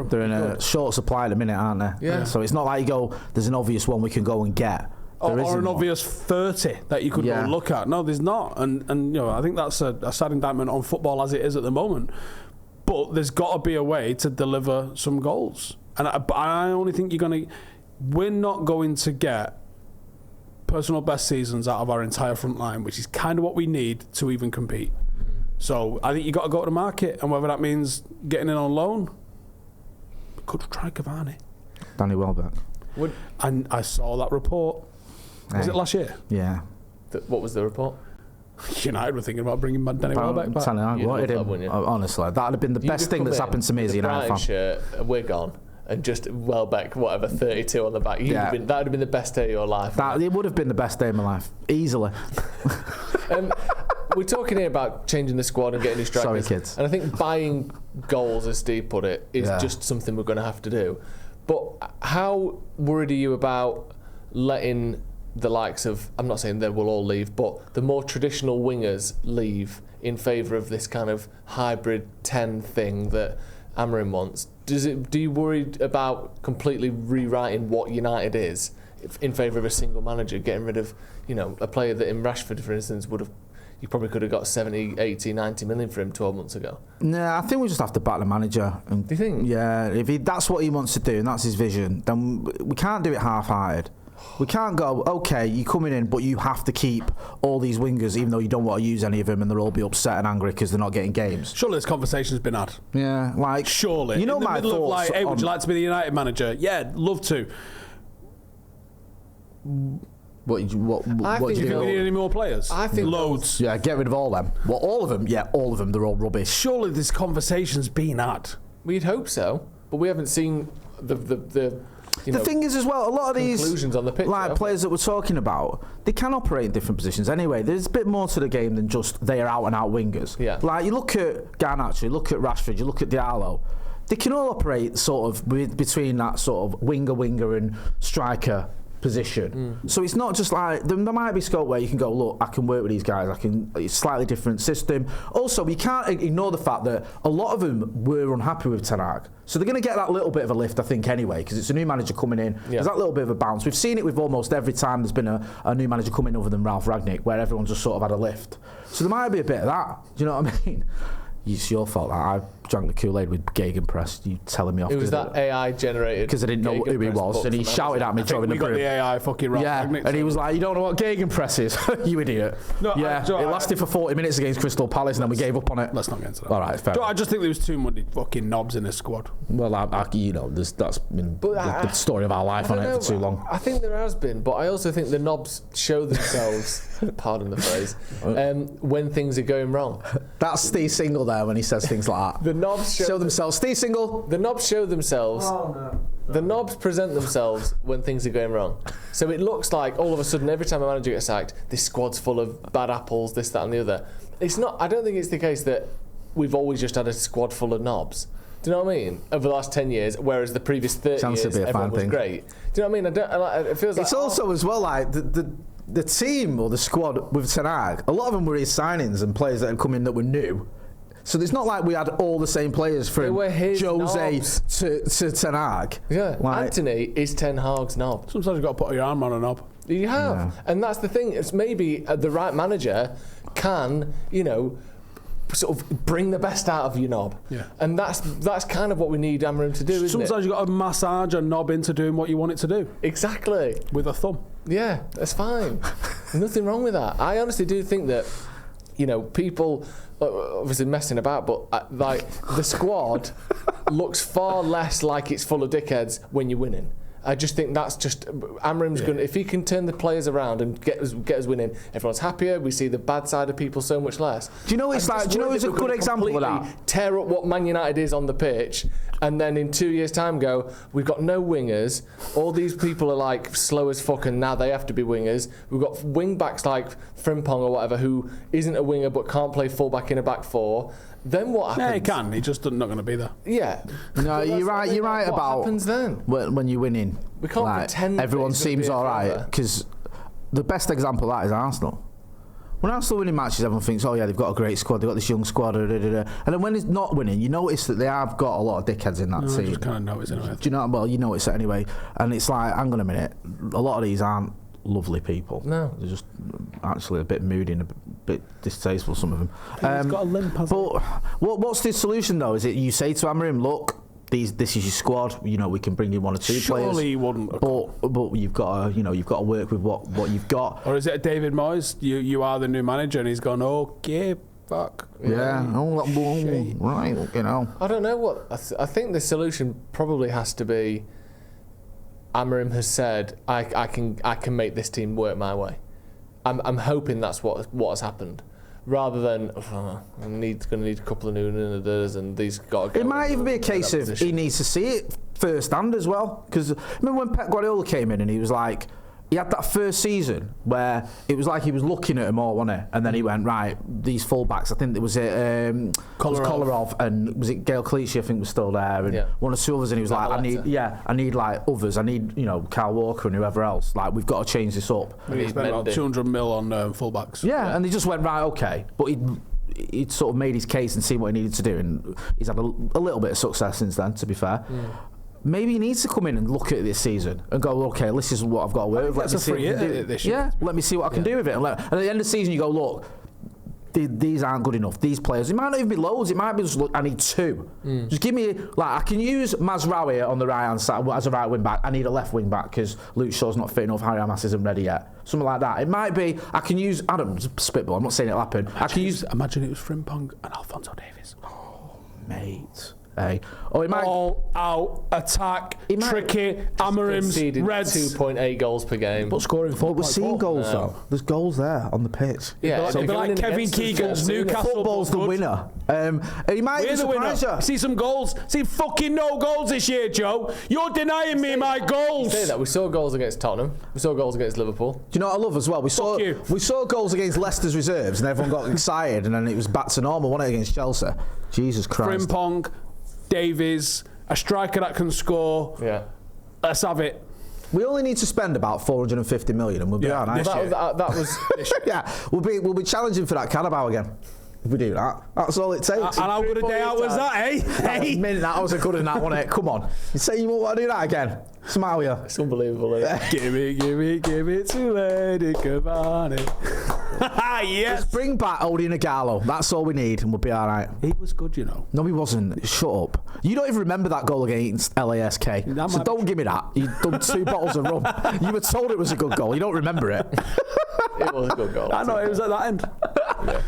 They're in a short supply at the minute, aren't they? Yeah. So it's not like you go, there's an obvious one we can go and get. Or an obvious 30 that you could go and look at. No, there's not. And I think that's a sad indictment on football as it is at the moment. But there's got to be a way to deliver some goals. And I only think we're not going to get personal best seasons out of our entire front line, which is kind of what we need to even compete. So I think you got to go to the market, and whether that means getting in on loan, could try Cavani. Danny Welbeck. And I saw that report. Was it last year? Yeah. What was the report? United were thinking about bringing Danny Welbeck back. You'd Wanted love him. that, wouldn't you? Honestly, that'd have been the best thing that's happened to me as a United fan. Shirt, a wig on, and just Welbeck, whatever, 32 on the back. That would have been the best day of your life. It would have been the best day of my life, easily. We're talking here about changing the squad and getting new strikers. Sorry, kids. And I think buying goals, as Steve put it, is just something we're going to have to do. But how worried are you about letting the likes of, I'm not saying they will all leave, but the more traditional wingers leave in favour of this kind of hybrid 10 thing that Amorim wants? Do you worry about completely rewriting what United is in favour of a single manager, getting rid of, a player that in Rashford, for instance, you probably could have got 70, 80, 90 million for him 12 months ago? No, I think we just have to back the manager. Do you think? Yeah, if that's what he wants to do and that's his vision, then we can't do it half-hearted. We can't go, okay, you're coming in, but you have to keep all these wingers, even though you don't want to use any of them, and they'll all be upset and angry because they're not getting games. Surely this conversation's been had. Yeah, like... Surely. You know, in the my middle of thoughts hey, would you like to be the United manager? Yeah, love to. What do you think we need any more players? I think loads. Yeah, get rid of all them. Well, all of them? Yeah, all of them. They're all rubbish. Surely this conversation's been had. We'd hope so, but we haven't seen the thing is, as well, a lot of these conclusions on the pitch, players that we're talking about, they can operate in different positions anyway. There's a bit more to the game than just they are out and out wingers. Yeah. Like, you look at Garnacho, you look at Rashford, you look at Diallo. They can all operate sort of between that sort of winger and striker position. So it's not just like there might be scope where you can go, look, I can work with these guys. It's a slightly different system. Also, we can't ignore the fact that a lot of them were unhappy with Ten Hag. So they're going to get that little bit of a lift, I think, anyway, because it's a new manager coming in. There's that little bit of a bounce. We've seen it with almost every time there's been a new manager coming other than Ralph Rangnick, where everyone's just sort of had a lift. So there might be a bit of that. Do you know what I mean? It's your fault. I drank the Kool-Aid with Gegenpress. You telling me off? It was that AI generated. Because I didn't know who he was, and he shouted at me during the break. We got the AI fucking right. Yeah, and he was like, "You don't know what Gegenpress is, you idiot." No, yeah, it lasted for 40 minutes against Crystal Palace, and then we gave up on it. Let's not get into that. All right, fair. I just think there was too many fucking knobs in the squad. Well, that's been the story of our life on it for too long. I think there has been, but I also think the knobs show themselves. Pardon the phrase. When things are going wrong. That's Steve Single there when he says things like that. The knobs show themselves. Steve Single. The knobs show themselves. Oh, no. The knobs present themselves when things are going wrong. So it looks like all of a sudden every time a manager gets sacked, this squad's full of bad apples, this, that and the other. It's not. I don't think it's the case that we've always just had a squad full of knobs. Do you know what I mean? Over the last 10 years, whereas the previous 30 years, everyone was great. Do you know what I mean? It feels like... It's also as well like the team or the squad with Ten Hag, a lot of them were his signings and players that had come in that were new. So it's not like we had all the same players from Jose to Ten Hag. Yeah, Antony is Ten Hag's knob. Sometimes you've got to put your arm on a knob. You have. Yeah. And that's the thing. It's maybe the right manager can, sort of bring the best out of your knob. Yeah. And that's kind of what we need Amorim to do, isn't it? Sometimes you've got to massage a knob into doing what you want it to do. Exactly. With a thumb. Yeah, that's fine. Nothing wrong with that. I honestly do think that, people obviously messing about, but like the squad looks far less like it's full of dickheads when you're winning. I just think that's just Amorim's going to, if he can turn the players around and get us winning, everyone's happier. We see the bad side of people so much less. Do you know it's like? Do you know it's a good example of that? Tear up what Man United is on the pitch, and then in 2 years' time go, we've got no wingers. All these people are like slow as fuck, and now they have to be wingers. We've got wing backs like Frimpong or whatever, who isn't a winger but can't play fullback in a back four. Then what happens? Yeah, he can. He's just not going to be there. Yeah. No, you're right. You're right about what happens then when you're winning. We can't pretend everyone seems all right, because the best example of that is Arsenal. When Arsenal winning matches, everyone thinks, "Oh yeah, they've got a great squad. They've got this young squad." And then when it's not winning, you notice that they have got a lot of dickheads in that team. I just kind of notice anyway. Do you know? Well, you notice it anyway, and it's like, hang on a minute. A lot of these aren't lovely people. No, they're just actually a bit moody and a bit distasteful, some of them. He's got a limp, hasn't he? But what's the solution though? Is it you say to Amorim, look, this is your squad, we can bring in one or two players. Surely he wouldn't. But you've got to work with what you've got. Or is it David Moyes? You are the new manager, and he's gone, okay, fuck. Yeah. Right. I don't know what I think the solution probably has to be Amorim has said, I can make this team work my way. I'm hoping that's what has happened, rather than going to need a couple of nooners and these got to go. It might even be a case of he needs to see it firsthand as well. Because remember when Pep Guardiola came in and he was like, he had that first season where it was like he was looking at them all, wasn't it? And then he went, right, these fullbacks, I think it was Kolarov and was it Gael Clichy, I think was still there, and one or two others, and he was like, I need like others, I need, Kyle Walker and whoever else, like we've got to change this up. He spent about 200 mil on fullbacks. Yeah, and he just went, right, okay, but he'd sort of made his case and seen what he needed to do, and he's had a little bit of success since then, to be fair. Maybe he needs to come in and look at this season and go, okay, this is what I've got to work with. Let me see what I can do this year. Yeah, let me see what I can do with it. And at the end of the season, you go, look, these aren't good enough. These players, it might not even be loads. It might be just, look, I need two. Just give me, I can use Mazraoui on the right-hand side as a right wing-back. I need a left wing-back because Luke Shaw's not fit enough. Harry Hamas isn't ready yet. Something like that. It might be, I can use, Adam's spitball, I'm not saying it'll happen. Imagine it was Frimpong and Alphonso Davies. Oh, mate. Hey. Oh, it might all out attack, tricky. Amorim's Reds 2.8 goals per game, but scoring 4. We're seeing goals though. There's goals there on the pitch. Yeah, it'll be like Kevin Keegan's Newcastle. Football's the winner. And he might be surprised you. See some goals. See fucking no goals this year, Joe. You're denying me my goals. Say that. We saw goals against Tottenham. We saw goals against Liverpool. Do you know what I love as well? We saw goals against Leicester's reserves, and everyone got excited, and then it was back to normal, wasn't it, against Chelsea? Jesus Christ. Frimpong, Davies, a striker that can score. Yeah. Let's have it. We only need to spend about 450 million and we'll be all right. That was yeah, we'll be challenging for that Carabao again. If we do that, that's all it takes. And how good a day out was that, eh? That was a good one, wasn't it? Come on. You say you won't want to do that again? Smile you. It's unbelievable. Give it to Lady Cavani. Yes. Just bring back Odie Nagalo. That's all we need, and we'll be all right. He was good, you know. No, he wasn't. Shut up. You don't even remember that goal against LASK. So don't give me that. You done 2 bottles of rum. You were told it was a good goal. You don't remember it. It was a good goal. I know, it was at that end. Yeah.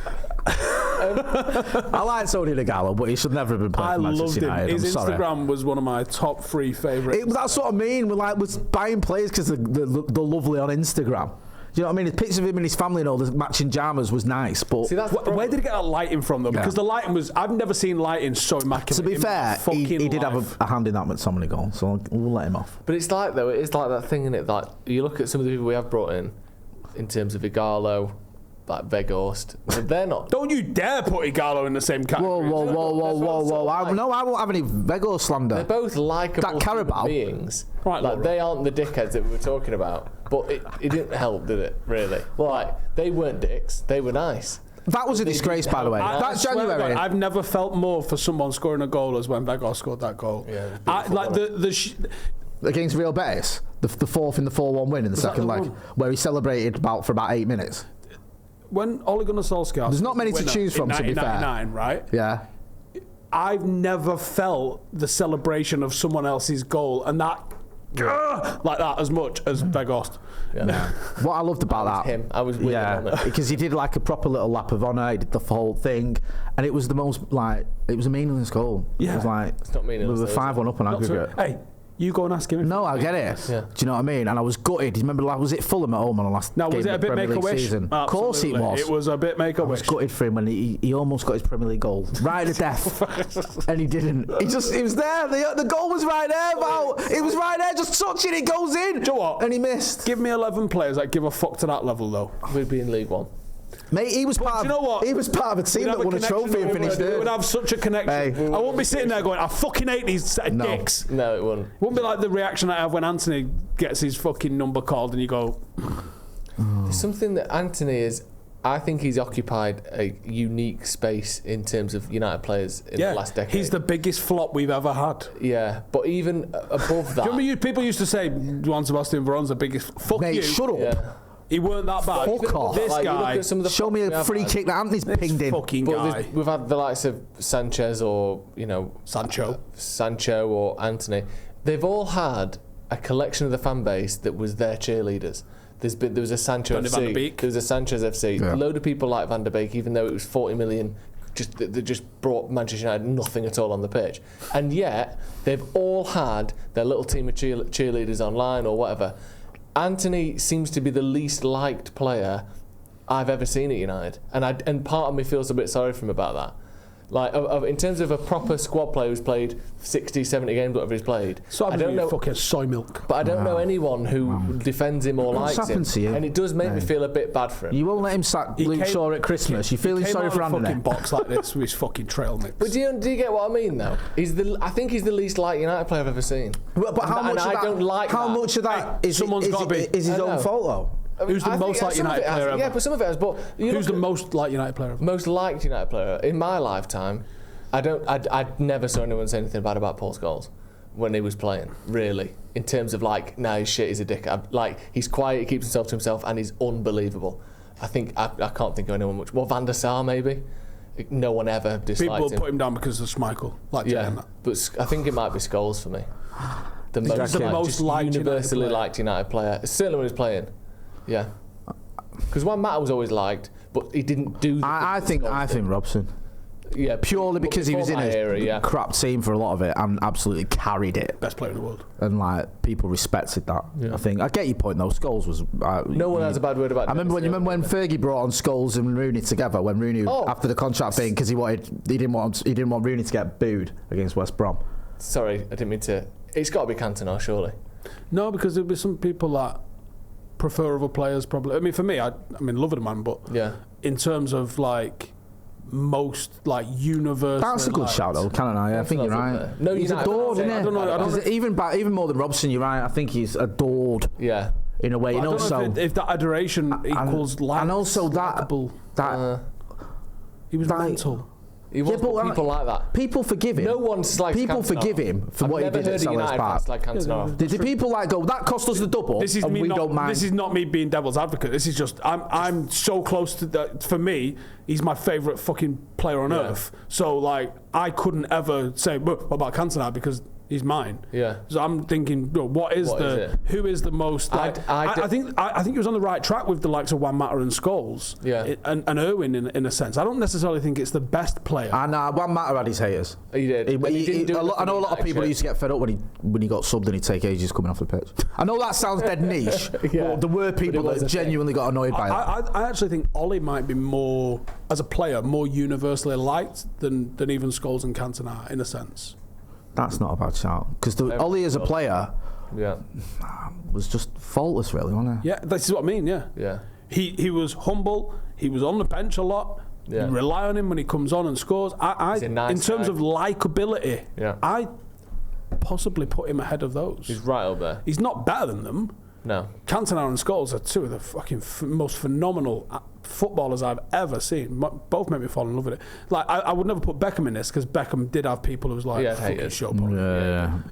I like Odie Nagalo, but he should never have been playing for Manchester United. His Instagram was one of my top 3 favourites. That's what I mean. We're buying players because they're lovely on Instagram. Do you know what I mean? The picture of him and his family and all the matching jammers was nice, but see, where did he get that lighting from though? Because the lighting was, I've never seen lighting so immaculate. To be fair, he did have a hand in that McTominay goal, so we'll let him off. But it's like that thing, isn't it? Like you look at some of the people we have brought in terms of Igalo, like Weghorst, they're not. Don't you dare put Igalo in the same category. Whoa. I won't have any Weghorst slander. They're both likeable beings. Right, like they aren't the dickheads that we were talking about. But it didn't help, did it? Really? Like they weren't dicks. They were nice. That was a disgrace, by the way. That's January. I've never felt more for someone scoring a goal as when Weghorst scored that goal. Yeah, against Real Betis, the fourth in the 4-1 win in the second leg, where he celebrated for about 8 minutes. When Ole Gunnar Solskjaer, there's not many to choose from, to be fair. 1999, right? Yeah. I've never felt the celebration of someone else's goal and that like that as much as Weghorst. Yeah. What I loved about that, I was with him on it. because he did like a proper little lap of honour. He did the whole thing, and it was the most it was a meaningless goal. Yeah. It was like it's not meaningless. We were 5-1 up on aggregate. Hey, you go and ask him. No, I get it. Yeah. Do you know what I mean? And I was gutted. You remember, was it Fulham at home on the last game was it a of the bit Premier League make-a-wish? season? Of course it was. It was a bit make-a-wish. I was gutted for him when he almost got his Premier League goal right to death, and he didn't. He was there. The goal was right there, Val. It was right there. Just touch it, it goes in. Do you know what? And he missed. Give me 11 players that give a fuck to that level, though. We'd be in League One. Mate, he was part of a team that won a trophy and finished third. We would have such a connection. Hey. I won't be sitting there going, I fucking hate these dicks. No, it wouldn't. It wouldn't be like the reaction I have when Antony gets his fucking number called and you go... There's something that Antony is... I think he's occupied a unique space in terms of United players in the last decade. He's the biggest flop we've ever had. Yeah, but even above that... Do you remember people used to say Juan Sebastian Veron's the biggest... Fuck Mate, you. shut up. Yeah. He weren't that bad. Fuck off. This guy... Show me a free kick that Anthony's pinged in. Fucking guy. We've had the likes of Sanchez or, Sancho or Antony. They've all had a collection of the fan base that was their cheerleaders. There was a Sancho FC. There was a Sanchez FC. Yeah. A load of people like Van der Beek, even though it was 40 million they just brought Manchester United nothing at all on the pitch, and yet they've all had their little team of cheerleaders online or whatever. Antony seems to be the least liked player I've ever seen at United, and part of me feels a bit sorry for him about that. Like, in terms of a proper squad player who's played 60, 70 games, whatever he's played. So I don't know fucking soy milk. But I don't know anyone who defends him or likes him. To you? And it does make me feel a bit bad for him. You won't let him sack Luke Shaw at Christmas. You're feeling sorry for Antony. He came out of a fucking box like this with his fucking trail mix. But do you get what I mean, though? I think he's the least liked United player I've ever seen. But how much of that? I don't like how that. much of that is his own fault, though? Who's the most liked United player ever? Yeah, but some of it has. But who's the most liked United player ever? Most liked United player in my lifetime? I never saw anyone say anything bad about Paul Scholes when he was playing, really. In terms of like, nah, he's shit, he's a dick. Like, he's quiet, he keeps himself to himself, and he's unbelievable. I can't think of anyone much. Well, Van der Sar, maybe. No one ever disliked him. People put him down because of Schmeichel. Like, yeah, but I think it might be Scholes for me. The most liked universally liked United player. Certainly when he was playing. Yeah. Because Juan Mata was always liked, but he didn't do. I think Robson. Yeah, purely because he was in a era, crap team for a lot of it and absolutely carried it. Best player in the world. And like people respected that. Yeah. I think I get your point though. Scholes was. No one has a bad word about. I remember when Fergie brought on Scholes and Rooney together. When Rooney after the contract thing because he didn't want Rooney to get booed against West Brom. Sorry, I didn't mean to. It's got to be Cantona, surely. No, because there'll be some people that prefer other players. Probably. I mean, for me, I love the man, but yeah, in terms of like. Most like universal. That's a good shout though, Cantona. I think you're right. No, he's adored, isn't he? I don't know. Even more than Robson, you're right. I think he's adored. Yeah. In a way, but and I don't also know if that adoration equals like, and also that he was mental. He was, people like that. People forgive him. No one's like people Cantona. Forgive him for what he did at Sellers Park. Like Cantona. Did people like go? That cost us the double. This is and we don't mind. This is not me being devil's advocate. This is just I'm so close to that. For me, he's my favourite fucking player on earth. So like I couldn't ever say what about Cantona because he's mine. Yeah. So I'm thinking, who is the most? Like, I think he was on the right track with the likes of Juan Mata and Scholes. Yeah. And Irwin in a sense. I don't necessarily think it's the best player. And Juan Mata had his haters. He did. I know a lot of people used to get fed up when he got subbed and he'd take ages coming off the pitch. I know that sounds dead niche, but there were people that genuinely got annoyed by that. I actually think Ollie might be more, as a player, more universally liked than even Scholes and Cantona in a sense. That's not a bad shout because Ollie as a player, was just faultless, really, wasn't he? Yeah, this is what I mean. Yeah. He was humble. He was on the bench a lot. Yeah. You rely on him when he comes on and scores. In terms of likability, I possibly put him ahead of those. He's right up there. He's not better than them. No. Cantona and Scholes are two of the fucking most phenomenal footballers I've ever seen. Both make me fall in love with it. Like I would never put Beckham in this because Beckham did have people who was like fucking show ball.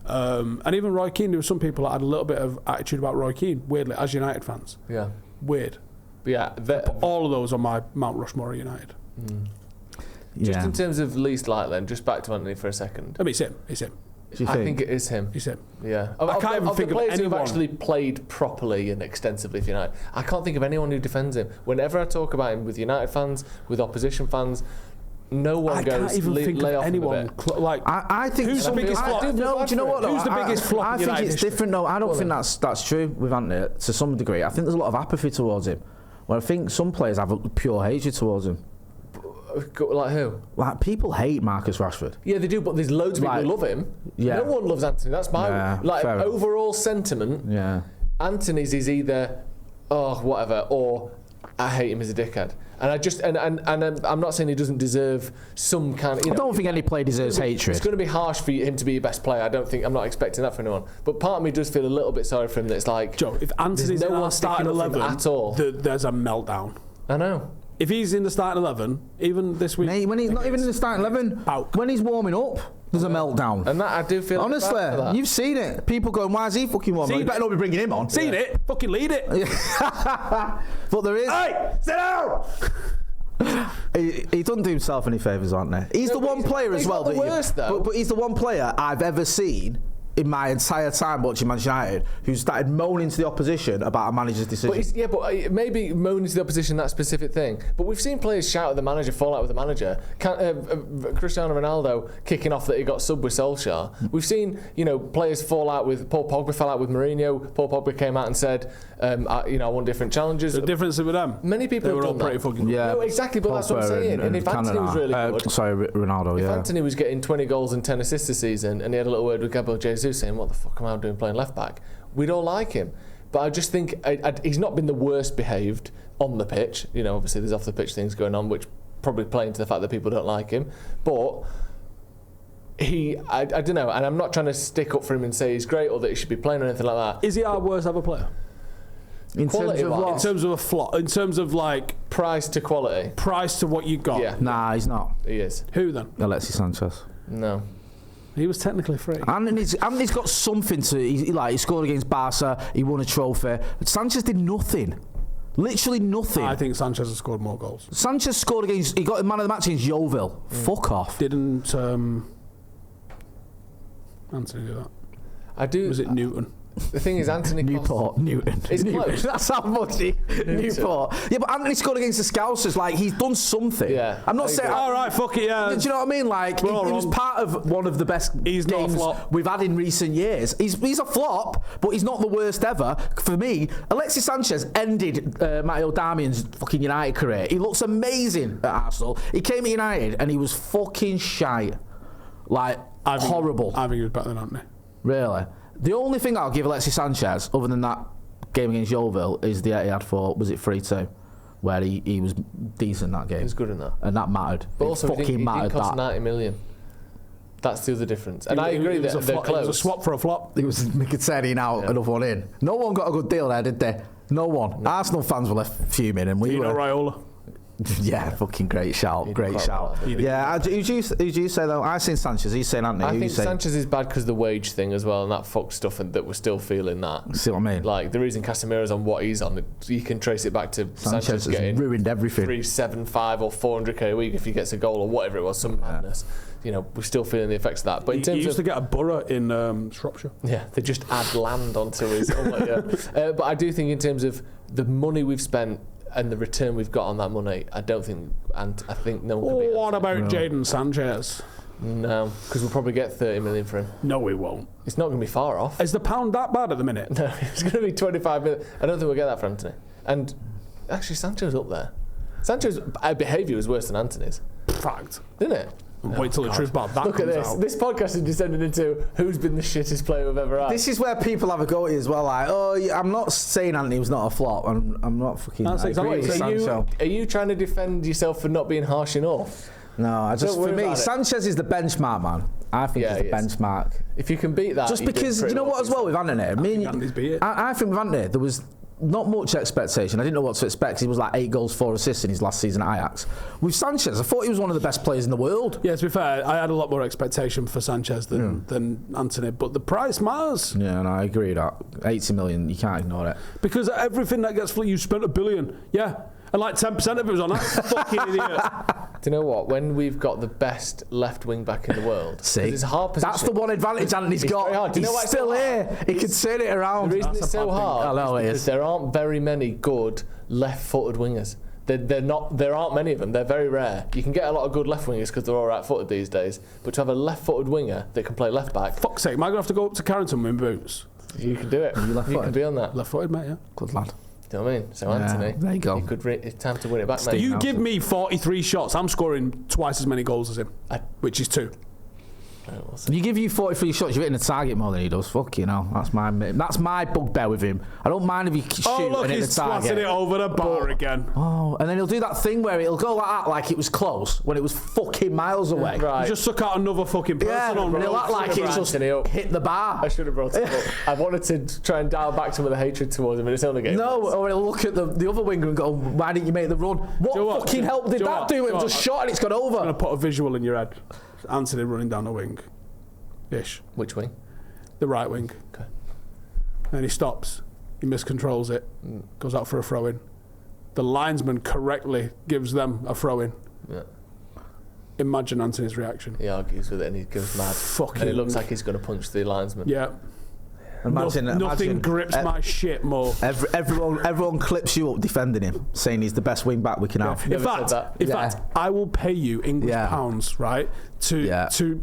And even Roy Keane, there were some people that had a little bit of attitude about Roy Keane. Weirdly, as United fans. Yeah. Weird. But all of those are my Mount Rushmore United. Just in terms of least liked, then just back to Antony for a second. I mean, it's him. I think it is him. He's him. Yeah. I can't even think of players anyone who've actually played properly and extensively for United. I can't think of anyone who defends him. Whenever I talk about him with United fans, with opposition fans, no one goes. I can't even think of anyone. I think who's the biggest flop? No, do you know what? Who's the biggest flop? I think it's different. No, I don't think that's true with Antony to some degree. I think there's a lot of apathy towards him. Well, I think some players have a pure hatred towards him. Like who? Like people hate Marcus Rashford. Yeah, they do, but there's loads of people who love him. Yeah. No one loves Antony. That's my overall sentiment. Yeah. Antony's is either whatever or I hate him as a dickhead. And I just and I'm not saying he doesn't deserve some kind of. I don't think any player deserves hatred. It's going to be harsh for him to be your best player. I'm not expecting that for anyone. But part of me does feel a little bit sorry for him. That it's like Joe, if Antony's in our starting 11 at all, there's a meltdown. I know. If he's in the starting 11, even this week... Mate, when he's not even in the starting 11, when he's warming up, there's a meltdown. And that I do feel... Honestly, you've seen it. People going, why is he fucking warming up? You better not be bringing him on. Seen it. Fucking lead it. But there is... Hey, sit down! He doesn't do himself any favours, aren't there? He's the one player as well. But he's the one player I've ever seen in my entire time watching Manchester United who started moaning to the opposition about a manager's decision. But maybe moaning to the opposition, that specific thing. But we've seen players shout at the manager, fall out with the manager. Cristiano Ronaldo kicking off that he got subbed with Solskjaer. We've seen, players fall out with Paul Pogba, fell out with Mourinho. Paul Pogba came out and said, I want different challenges. The difference with them. Many people they have were all done pretty that. fucking good. Yeah. No, exactly, but that's what I'm saying. And if Antony was really good, Ronaldo. if Antony was getting 20 goals and 10 assists this season, and he had a little word with Gabriel Jesus saying, "What the fuck am I doing playing left back?" We'd all like him, but I just think he's not been the worst behaved on the pitch. Obviously there's off the pitch things going on, which probably play into the fact that people don't like him. But I don't know, and I'm not trying to stick up for him and say he's great or that he should be playing or anything like that. Is he our worst ever player? In terms of what? In terms of a flop. In terms of like price to quality. Price to what you got. Yeah. Nah, he's not. He is. Who then? Alexis Sanchez. No. He was technically free. And he's got something to. He scored against Barca. He won a trophy. But Sanchez did nothing. Literally nothing. I think Sanchez has scored more goals. Sanchez scored against. He got the man of the match against Yeovil. Fuck off. Didn't Antony do that? I do. Was it Newton? The thing is, Antony Newton. It's close. That's how much Newport. Yeah, but Antony scored against the Scousers. Like, he's done something. Yeah. I'm not saying. All right, fuck it, yeah. Do you know what I mean? Like, he was part of one of the best He's not a games flop. we've had in recent years. He's a flop, but he's not the worst ever. For me, Alexis Sanchez ended Matteo Darmian's fucking United career. He looks amazing at Arsenal. He came to United and he was fucking shite. Like, horrible. I think he was better than Antony. Really? The only thing I'll give Alexis Sanchez, other than that game against Yeovil, is the Etihad for, was it 3-2? Where he was decent that game. He was good in that. And that mattered. But also, he didn't mattered cost that. 90 million. That's the other difference. And I agree that they're close. It was a swap for a flop. It was Mkhitaryan out, another one in. No one got a good deal there, did they? No one. Arsenal fans were left fuming and we were... Raiola. Yeah, fucking great shout. Great shout. Yeah, who'd you say though? I seen Sanchez. He's saying Antony. I think Sanchez is bad because of the wage thing as well, and that fuck stuff, and that we're still feeling that. See what I mean? Like the reason Casemiro's on what he's on, you can trace it back to Sanchez getting ruined everything. 375 or 400k a week if he gets a goal or whatever it was, some madness. We're still feeling the effects of that. But in terms he used to get a borough in Shropshire. Yeah, they just add land onto his. But I do think in terms of the money we've spent and the return we've got on that money, I don't think, and I think no one can beat What Antony. about Jadon Sanchez? No, because we'll probably get 30 million for him. No, we won't. It's not going to be far off. Is the pound that bad at the minute? No, it's going to be 25 million. I don't think we'll get that for Antony. And actually, Sancho's up there. Sancho's behaviour was worse than Antony's. Fact. Didn't it? Wait till the truth about that Look at comes this. out. This podcast is descending into who's been the shittest player we've ever had. This is where people have a go at you as well. Like, I'm not saying Antony was not a flop. I'm not fucking. That's exactly agree with Sancho. Are you trying to defend yourself for not being harsh enough? No, for me, about it. Sanchez is the benchmark, man. I think he's the benchmark. If you can beat that, Just because, you know what, as well with Antony? I think with Antony, there was not much expectation. I didn't know what to expect. He was like 8 goals, 4 assists in his last season at Ajax. With Sanchez, I thought he was one of the best players in the world. Yeah, to be fair, I had a lot more expectation for Sanchez than Antony, but the price matters. Yeah, no, I agree with that. 80 million, you can't ignore it. Because everything that gets you spent $1 billion. Yeah. And like 10% of it was on that fucking idiot. Do you know what? When we've got the best left wing back in the world, see, it's a hard position. That's the one advantage Anthony's got. He's still here. He can turn it around. The reason it's so hard is because is. there aren't very many good left-footed wingers. There aren't many of them. They're very rare. You can get a lot of good left wingers because they're all right-footed these days. But to have a left-footed winger that can play left back, Fuck's sake, am I going to have to go up to Carrington with boots? You can do it. You can be on that. Left-footed, mate, yeah. Good lad. Do you know what I mean? So Antony, there you go. It's time to win it back, mate. You give me 43 shots, I'm scoring twice as many goals as him, which is 2. You give you 43 shots, you're hitting the target more than he does. Fuck you know. That's my bugbear with him. I don't mind if you shoot and hit the target. He's it over the bar again. Oh, and then he'll do that thing where he'll go like that, like it was close when it was fucking miles away. Right. You just suck out another fucking person on. And he'll act like it's just hit the bar. I should have brought it up. I wanted to try and dial back some of the hatred towards him, but it's only game. No, or he'll look at the other winger and go, why didn't you make the run? What fucking help did that do? It just shot and it's gone over. I'm going to put a visual in your head. Antony running down the wing. Ish. Which wing? The right wing. Okay. And he stops. He miscontrols it. Goes out for a throw in. The linesman correctly gives them a throw in. Yeah. imagine Antony's reaction. He argues with it and he goes mad. And it looks like he's going to punch the linesman. Yeah. Nothing grips my shit more. Everyone clips you up defending him, saying he's the best wing back we can have. In fact, I will pay you English pounds, right, to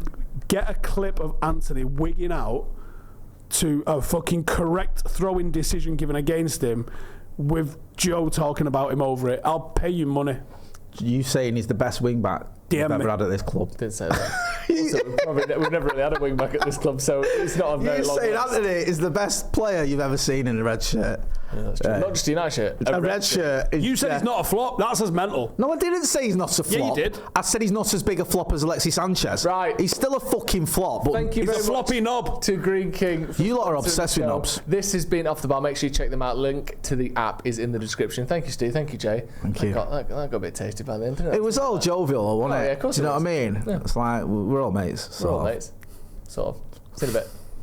get a clip of Antony wigging out to a fucking correct throwing decision given against him with Joe talking about him over it. I'll pay you money. You saying he's the best wing back we've ever had at this club? Didn't say that. Also, we've never really had a wing back at this club, so it's not a very long. You saying Antony is the best player you've ever seen in a red shirt? Yeah, that's true. Not just a United shirt. A red shirt. You said he's not a flop. That's as mental. No, I didn't say he's not a flop. Yeah, you did. I said he's not as big a flop as Alexis Sanchez. Right. He's still a fucking flop. But Thank you very He's a floppy knob. to Green King. You lot are obsessed with knobs. This has been Off the Bar. Make sure you check them out. Link to the app is in the description. Thank you, Steve. Thank you, Jay. Thank you. That got a bit tasty by the end, didn't it? It was all jovial, wasn't it? Yeah, of course. Do you know what I mean? Yeah. It's like we're all mates. We're all mates. Sort of. See you in a bit.